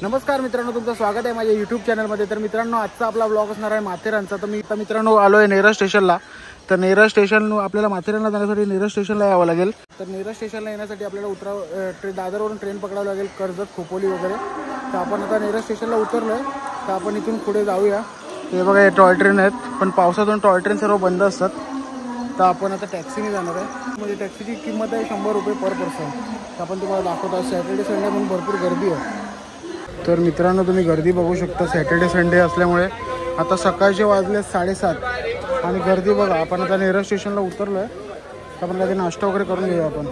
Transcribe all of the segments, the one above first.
नमस्कार मित्रांनो, तुमचं स्वागत आहे माझ्या यूट्यूब चॅनलमध्ये। तर मित्रांनो, आजचा आपला व्लॉग असणार आहे माथेरानचा। तर मी आता मित्रांनो आलो आहे नेरळ स्टेशनला। तर नेरळ स्टेशन आपल्याला माथेरानला जाण्यासाठी नेरळ स्टेशनला यावं लागेल। तर नेरळ स्टेशनला येण्यासाठी आपल्याला दादरवरून ट्रेन पकडावं लागेल, कर्जत, खोपोली वगैरे। तर आपण आता नेरळ स्टेशनला उतरलो आहे। तर आपण इथून पुढे जाऊया। ते बघा, हे टॉय ट्रेन आहेत, पण पावसातून टॉय ट्रेन सर्व बंद असतात। तर आपण आता टॅक्सीने जाणार आहे। म्हणजे टॅक्सीची किंमत आहे 100 रुपये पर पर्सन। तर आपण तुम्हाला दाखवतो, सॅटर्डे संडे म्हणून भरपूर गर्दी आहे। तर मित्रांनो, तुम्ही गर्दी बघू शकता। सॅटर्डे संडे असल्यामुळे आता सकाळचे वाजले 7:30 आणि गर्दी बघा। आपण आता नेरळ स्टेशनला उतरलो आहे। तर आपण काही नाश्ता वगैरे करून घेऊया आपण।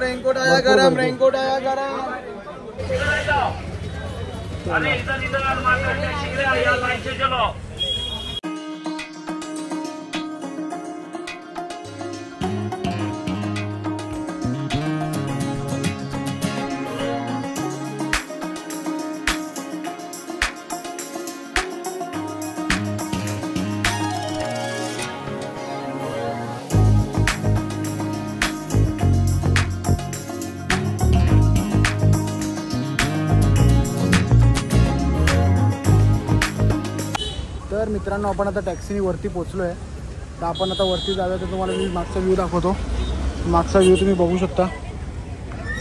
रेनकोट आया गरम, रेनकोट आया गरम। तर मित्रांनो, आपण आता टॅक्सीने वरती पोहोचलो आहे। तर आपण आता वरती जाऊया। तर तुम्हाला मी मागचा व्ह्यू दाखवतो। मागचा व्ह्यू तुम्ही बघू शकता।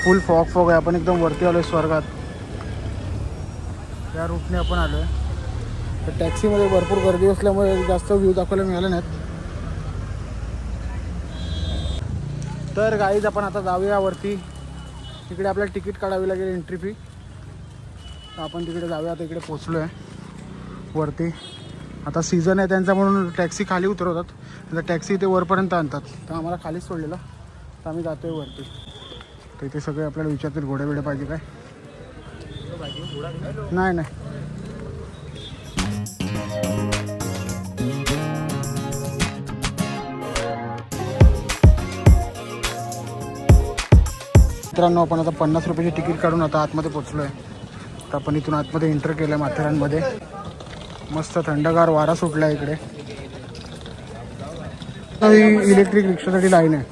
फुल फॉग आहे। आपण एकदम वरती आलो आहे, स्वर्गात। त्या रूटने आपण आलो आहे। तर टॅक्सीमध्ये भरपूर गर्दी असल्यामुळे जास्त व्ह्यू दाखवायला मिळाले नाहीत। तर गाईज, आपण आता जाऊया वरती। तिकडे आपल्याला तिकीट काढावी लागेल, एंट्री फी। तर आपण तिकडे जाऊया। आता इकडे पोचलो आहे वरती। आता सीझन आहे त्यांचा, म्हणून टॅक्सी खाली उतरवतात। तर टॅक्सी इथे वरपर्यंत आणतात। तर आम्हाला खालीच सोडलेलं। तर आम्ही जातो आहे वरती। तर इथे सगळे आपल्याला विचारतील, घोडे बिडे पाहिजे काय? नाही नाही। मित्रांनो, आपण आता 50 रुपयाची तिकीट काढून आता आतमध्ये पोचलो आहे। तर आपण इथून आतमध्ये एंटर केलं आहे माथेरानमध्ये। मस्त थंडगार वारा सुटला आहे इकडे। इलेक्ट्रिक रिक्षासाठी लाईन आहे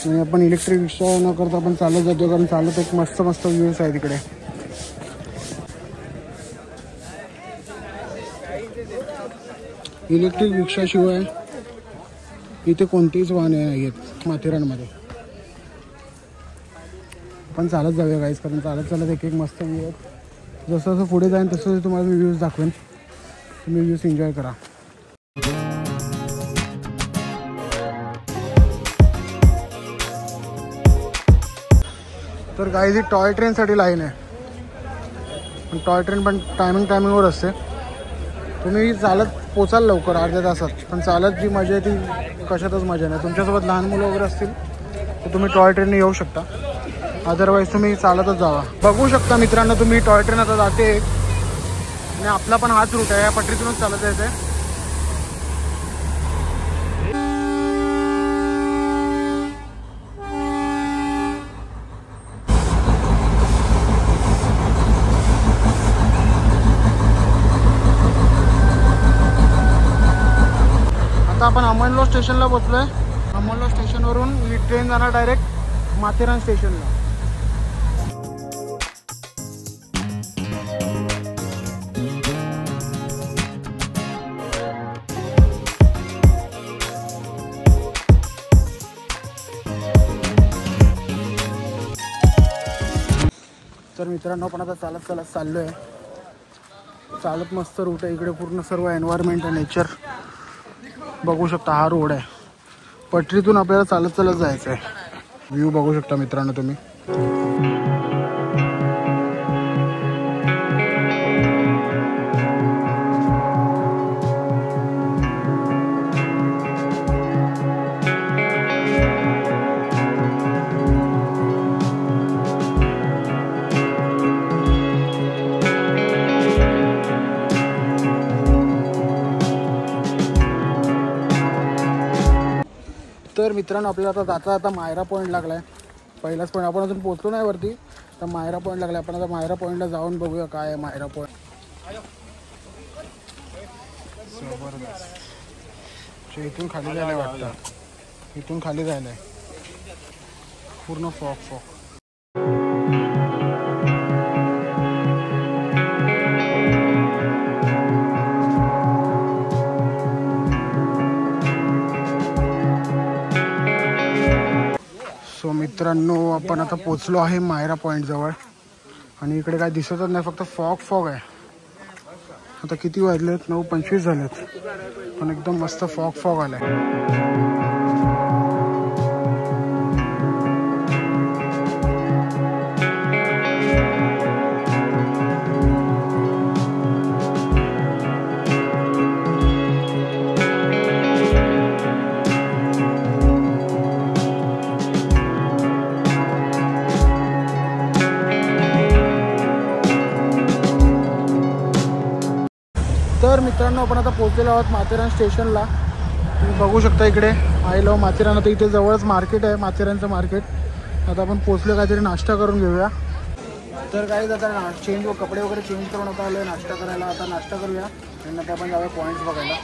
आणि आपण इलेक्ट्रिक रिक्षा न करता आपण चालत जातो, कारण चालत एक मस्त मस्त व्ह्यूज आहे तिकडे। इलेक्ट्रिक रिक्षाशिवाय इथे कोणतीच वाहने नाही आहेत माथेरानमध्ये। आपण चालत जाऊया गाईज, कारण चालत चालत एक एक मस्त व्ह्यू आहेत। जसं जसं पुढे जाईन तसं तुम्हाला मी व्ह्यूज दाखवेन। तुम्ही व्ह्यूज एन्जॉय करा। तर गाईज, ही टॉय ट्रेनसाठी लाईन आहे। पण टॉय ट्रेन पण टायमिंगवर असते। तुम्ही चालत पोचाल लवकर, अर्ध्या तासात। पण चालत जी मजा आहे ती कशातच मजा नाही। तुमच्यासोबत लहान मुलं वगैरे असतील तर तुम्ही टॉय ट्रेनने येऊ शकता, अदरवाईज तुम्ही चालतच जावा। बघू शकता मित्रांनो, तुम्ही टॉय ट्रेन आता जाते आणि आपला पण हाच रूट आहे। या पटरीतूनच चालत जायचं आहे। आता आपण अमनलो स्टेशनला पोहोचलोय। अमनलो स्टेशनवरून ही ट्रेन जाणार डायरेक्ट माथेरान स्टेशनला। तर मित्रांनो, आपण आता चालत चालत चाललो आहे। चालत मस्त रूट आहे इकडे। पूर्ण सर्व एन्व्हायरमेंट आहे, नेचर बघू शकता। हा रोड आहे, पटरीतून आपल्याला चालत चालत जायचं आहे। व्ह्यू बघू शकता मित्रांनो तुम्ही। तर मित्रांनो, आपल्याला आता जाता मायरा पॉईंट लागला आहे। पहिलाच पॉईंट, आपण अजून पोहोचलो नाही वरती। तर मायरा पॉईंट लागला। आपण आता मायरा पॉईंटला जाऊन बघूया काय आहे मायरा पॉईंट। जबरदस्त। इथून खाली जायला वाटतं, इथून खाली जायला आहे पूर्ण फॉग फॉग। मित्रांनो आपण आता पोचलो आहे मायरा पॉईंट जवळ आणि इकडे काय दिसतच नाही, फक्त फॉग आहे. आता किती वाजलेत? 9:25 झालेत, पण एकदम मस्त फॉग आलाय. तर मित्रांनो आपण आता पोहोचलेलो आहोत माथेरान स्टेशनला. तुम्ही बघू शकता इकडे आय लव्ह माथेरान. आता इथे जवळच मार्केट आहे, माथेरानचं मार्केट. आता आपण पोहोचलो, काहीतरी नाश्ता करून घेऊया. तर काही आता कपडे वगैरे चेंज करून आता आलो नाश्ता करायला. आता नाश्ता करूया आणि नंतर आपण जाऊया पॉईंट्स बघायला.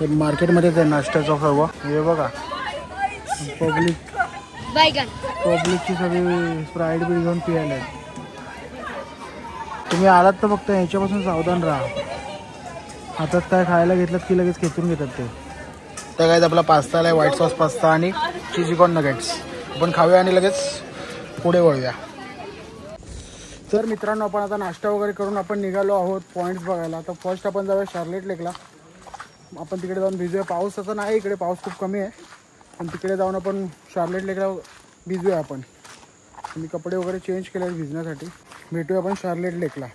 तर मार्केटमध्येच आहे नाश्त्याचं सर्व. हे बघा पब्लिकची सगळी स्प्राईट बी घेऊन पियायला आहे. तुम्ही आलात तर फक्त ह्याच्यापासून सावधान राहा. हातात काय खायला घेतलं की लगेच खेचून घेतात ते. तर काय आपला पास्ता आहे, व्हाईट सॉस पास्ता आणि चिली कॉर्न नगेट्स. आपण खाऊया आणि लगेच पुढे वळूया. तर मित्रांनो आपण आता नाश्ता वगैरे करून आपण निघालो आहोत पॉईंट्स बघायला. तर फर्स्ट आपण जाऊया शार्लेट लेकला. आपण तिकडे जाऊन भिजूया. पाऊस असं नाही, इकडे पाऊस खूप कमी आहे, पण तिकडे जाऊन आपण शार्लेट लेकला भिजूया. आपण मी कपडे वगैरे चेंज केले भिजण्यासाठी. भेटूया आपण शार्लेट लेकला.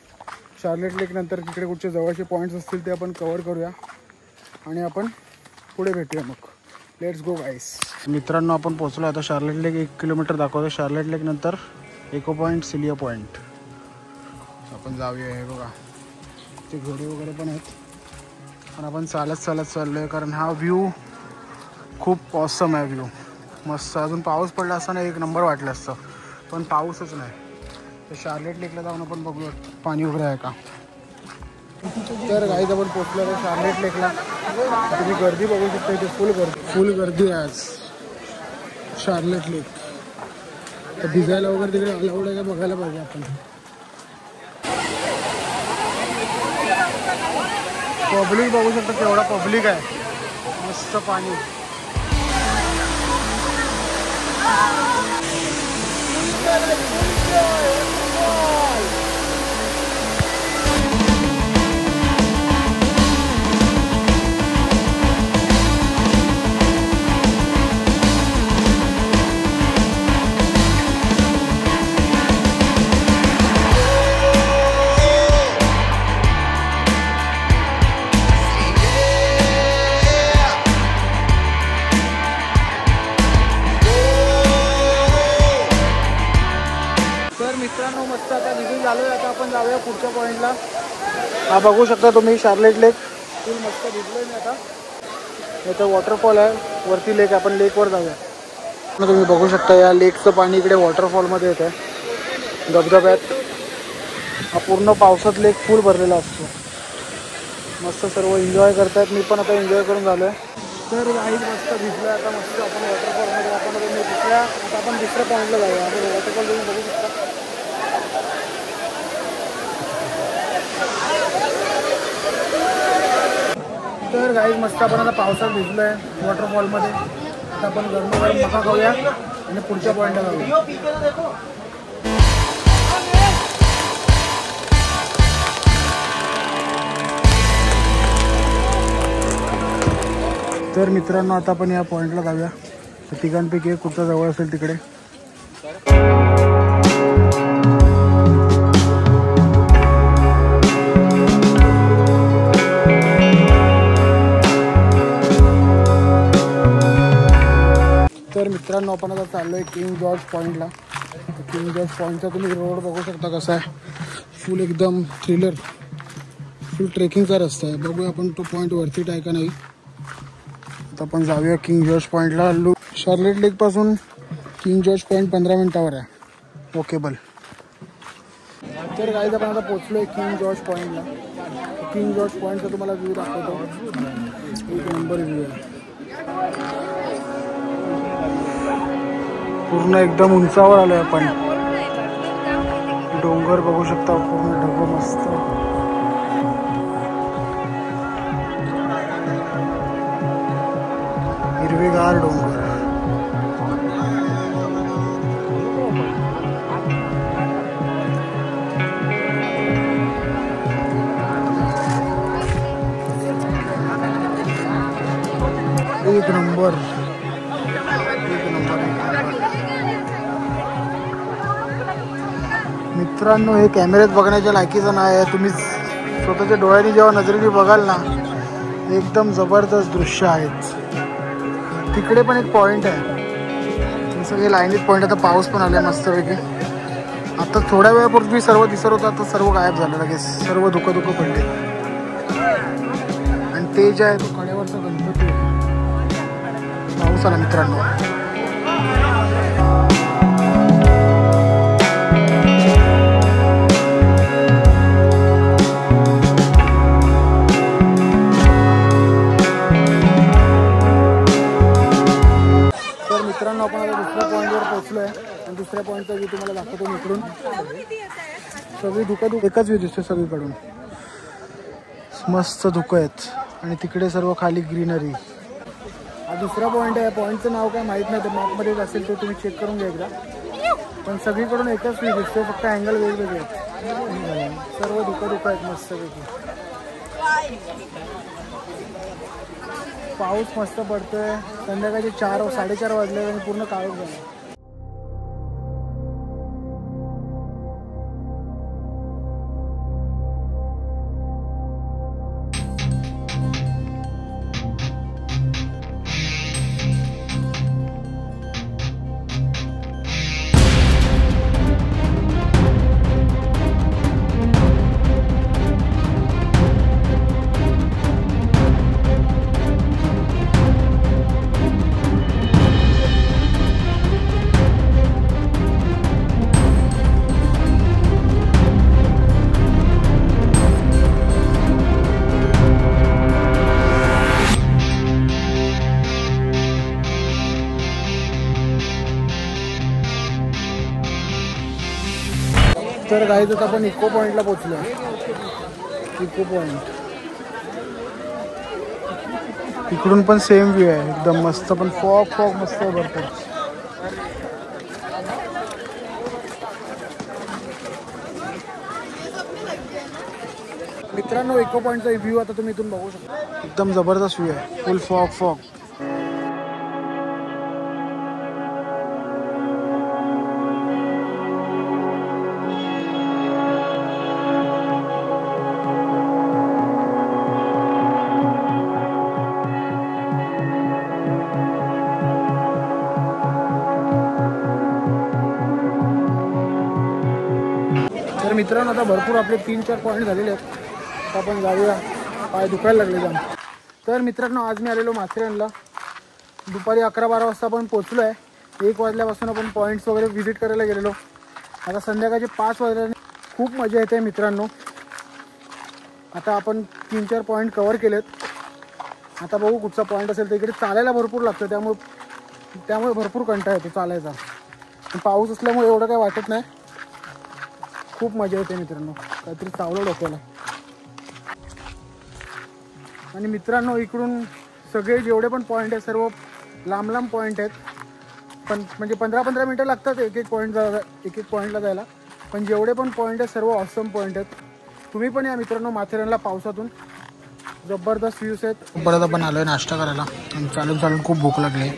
शार्लेट लेक नंतर तिकडे कुठचे जवळचे पॉईंट्स असतील ते आपण कवर करूया आणि आपण पुढे भेटूया. मग लेट्स गो गाईस. मित्रांनो आपण पोचलो आता शार्लेट लेक. 1 किलोमीटर दाखवतो. शार्लेट लेक नंतर इको पॉईंट, सिलिया पॉईंट. आपण जाऊया. हे बघा ते घोडे वगैरे पण आहेत, पण आपण चालत चाललो आहे कारण हा व्ह्यू खूप ऑसम आहे. व्ह्यू मस्त. अजून पाऊस पडला असताना एक नंबर वाटलं असतं, पण पाऊसच नाही. तर शार्लेट लेकला जाऊन आपण बघूया पाणी वगैरे आहे का. तर गाईज आपण पोचलो आहे शार्लेट लेकला. तुम्ही गर्दी बघू शकता, इथे फुल गर्दी आहे आज शार्लेट लेक. तर भिजायला वगैरे तिकडे अलाउड आहे का बघायला पाहिजे आपण. पब्लिक बघू शकता केवढा पब्लिक आहे. मस्त पाणी. मित्रांनो मस्त आता भिजून झालो आहे. आता आपण जाऊया पुढच्या पॉईंटला. हा बघू शकता तुम्ही शार्लेट लेक. फुल मस्त भिजलोय मी आता. इथं वॉटरफॉल आहे, वरती लेक. आपण लेकवर जाऊया. तुम्ही बघू शकता या लेकचं पाणी इकडे वॉटरफॉलमध्ये येत आहे धबधब्यात. हा पूर्ण पावसात लेक फुल भरलेला असतो. मस्त सर्व एन्जॉय करतायत. मी पण आता एन्जॉय करून झालो आहे. तर काही मस्त भिजलो आहे आता. मस्त आपण वॉटरफॉलमध्ये. आपण दुसऱ्या पॉईंटला जाऊया. आपण वॉटरफॉल तुम्ही बघू शकता. तर गाईज मस्त आपण आता पावसात भिजलो आहे वॉटरफॉलमध्ये. आता आपण गरम मका खाऊया आणि पुढच्या पॉईंटला जाऊया. तर मित्रांनो आता आपण या पॉईंटला जाऊया. तर तिघांपैकी एक कुठचा जवळ असेल तिकडे. तर मित्रांनो आपण आता चाललो आहे किंग जॉर्ज पॉईंटला. किंग जॉर्ज पॉईंटचा तुम्ही रोड बघू शकता कसा आहे. फुल एकदम थ्रिलर, फुल ट्रेकिंगचा रस्ता आहे. बघूया आपण तो पॉईंट वरती आहे का नाही. आता आपण जाऊया किंग जॉर्ज पॉईंटला. शार्लेट लेक पासून किंग जॉर्ज पॉईंट 15 मिनिटावर आहे वॉकेबल. तर गाईज आपण आता पोचलो आहे किंग जॉर्ज पॉईंटला. किंग जॉर्ज पॉईंटचा तुम्हाला व्ह्यू दाखवतो. एक नंबर व्ह्यू आहे. पूर्ण एकदम उंचावर आलोय आपण. डोंगर बघू शकता, पूर्ण ढग मस्त. हिरवेगार डोंगर. जबर एक नंबर एक नंबर. मित्रांनो, हे कॅमेऱ्यात बघण्याच्या लायकीचं नाही आहे. तुम्ही स्वतःच्या डोळ्यांनी जेव्हा नजरेने बघाल ना, एकदम जबरदस्त दृश्य आहेत. तिकडे पण एक पॉईंट आहे, सगळे लाईनीत पॉईंट. आता पाऊस पण आलाय मस्तपैकी. आता थोड्या वेळापूर्वी सर्व दिसत होतं, आता सर्व गायब झालं लगेच. सर्व धुकं पडले. आणि ते जे आहे तो कड्यावरचा गणपती आहे. पाऊस आला मित्रांनो. मित्रांनो, आपण आता दुसऱ्या पॉईंटवर पोहोचलो आहे आणि दुसऱ्या पॉईंटचा व्ह्यू तुम्हाला दाखवतो मी इकडून. सगळी धुकं एकच व्ह्यू दिसतो सगळीकडून. मस्त धुकं आहेत आणि तिकडे सर्व खाली ग्रीनरी. हा दुसरा पॉईंट आहे. पॉईंटचं नाव काय माहीत नाही, तर मॅपमध्येच असेल तो तुम्ही चेक करून घ्या एकदा. पण सगळीकडून एकच व्ह्यू दिसतो, फक्त अँगल वेगवेगळे आहेत. सर्व धुकं आहेत मस्तपैकी. पाऊस मस्त पडतोय. संध्याकाळचे 4-4:30 वाजले आणि पूर्ण काळोख झाला. तर गाईज आता आपण इको पॉईंटला पोहोचलो. इको पॉईंट इकडून पण सेम व्ह्यू आहे एकदम मस्त. पण फॉग मस्त भरतो. मित्रांनो, इको पॉईंटचा व्ह्यू आता तुम्ही इथून बघू शकता. एकदम जबरदस्त व्ह्यू आहे. Full fog. तर मित्रांनो, आता भरपूर आपले 3-4 पॉईंट झालेले आहेत. तर आपण जाऊया, पाय दुखायला लागले जाम. तर मित्रांनो, आज मी आलेलो माथेरानला. दुपारी 11-12 वाजता आपण पोचलो आहे. 1 वाजल्यापासून आपण पॉईंट्स वगैरे व्हिजिट करायला गेलेलो. आता संध्याकाळचे 5 वाजल्याने खूप मजा येते मित्रांनो. आता आपण 3-4 पॉईंट कवर केलेत. आता बघू कुठचा पॉईंट असेल. तर इकडे चालायला भरपूर लागतं, त्यामुळे भरपूर कंटाळा येतो चालायचा. पाऊस असल्यामुळे एवढं काय वाटत नाही. खूप मजा येते मित्रांनो. काहीतरी चावलं डोक्याला. आणि मित्रांनो, इकडून सगळे जेवढे पण पॉईंट आहेत सर्व लांब पॉईंट आहेत. पण म्हणजे 15-15 मिनटं लागतात एक एक पॉईंटला जायला. पण जेवढे पण पॉईंट आहेत सर्व ऑसम पॉईंट आहेत. तुम्ही पण या मित्रांनो माथेरानला पावसातून. जबरदस्त व्ह्यूज आहेत. परत आपण आलो आहे नाश्ता करायला. चालून खूप भूक लागली.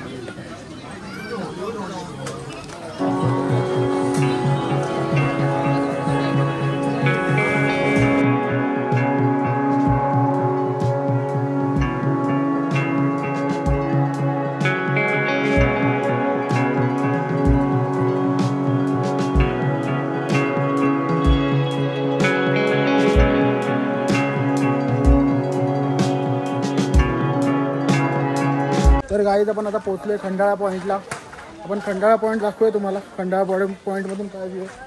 तर गाईज आपण आता पोहोचलोय खंडाळा पॉईंटला. आपण खंडाळा पॉईंट दाखवूया तुम्हाला. खंडाळा पॉईंटमधून काय व्ह्यू आहे.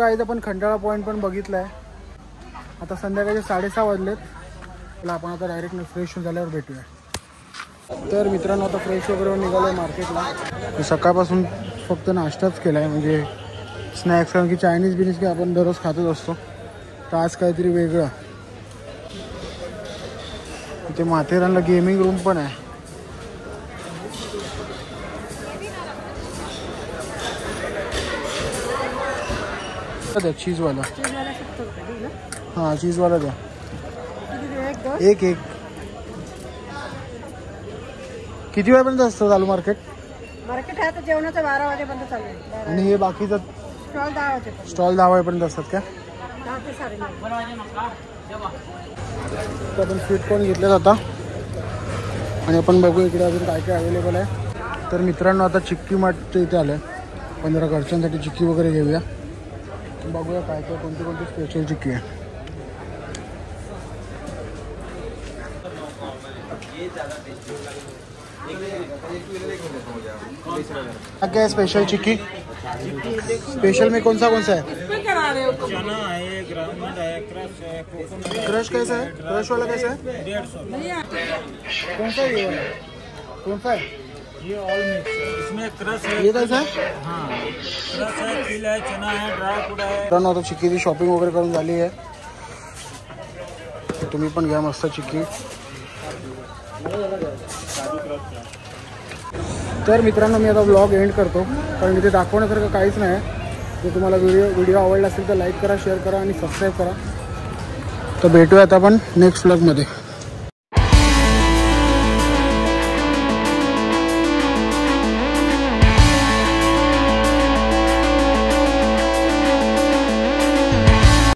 गाईज आपण खंडाळा पॉईंट पण बघितला आहे. आता संध्याकाळचे 6:30 वाजलेत. तर आपण आता डायरेक्ट फ्रेश झाल्यावर भेटूया. तर मित्रांनो आता फ्रेश वगैरे निघालो आहे मार्केटला. सकाळपासून फक्त नाश्ताच केला आहे, म्हणजे स्नॅक्स, कारण की चायनीज बिनीज काय आपण दररोज खातच असतो. तर आज काहीतरी वेगळं. इथे माथेरानला गेमिंग रूम पण आहे. द्या चीजवाला. हां चीजवाला द्या. एक एक. किती वेळापर्यंत असतं चालू मार्केट? मार्केट आहे तर जेवणाचं 12 वाजेपर्यंत चालू आहे. आणि हे बाकीचं स्टॉल 10 वाजेपर्यंत. स्टॉल 10 वाजेपर्यंत असतात का? 10 ते 9:30. तर आपण स्वीट कॉर्न घेतले आता आणि आपण बघू इकडे अजून काय काय अवेलेबल आहे. तर मित्रांनो आता चिक्की मार्टच्या इथे आलं आहे. 15 घरच्यांसाठी चिक्की वगैरे घेऊया. बघूया काय काय कोणती कोणती स्पेशल चिक्की आहे. क्या है स्पेशल चिक्की? स्पेशल में कौन सा है? चना है, ग्राउंड है, क्रश है, कोकोनट क्रश कैसा है? क्रश वाला कैसा है? 150। कौन सा है ये वाला? कौन सा है? ये ऑल मिक्स है। इसमें क्रश है। ये कैसा है? हाँ, क्रश है, तिल है, चना है, ड्राई फ्रूट है। मित्रांनो आता चिक्कीची शॉपिंग वगैरे करून झाली आहे. तुम्ही पण घ्या मस्त चिक्की. तर मित्रांनो मी आता व्लॉग एंड करतो, कारण इथे दाखवण्यासारखं काहीच नाही. जर तुम्हाला व्हिडिओ आवडला असेल तर लाईक करा, शेअर करा आणि सबस्क्राईब करा. तर भेटूयात आपण नेक्स्ट व्लॉगमध्ये.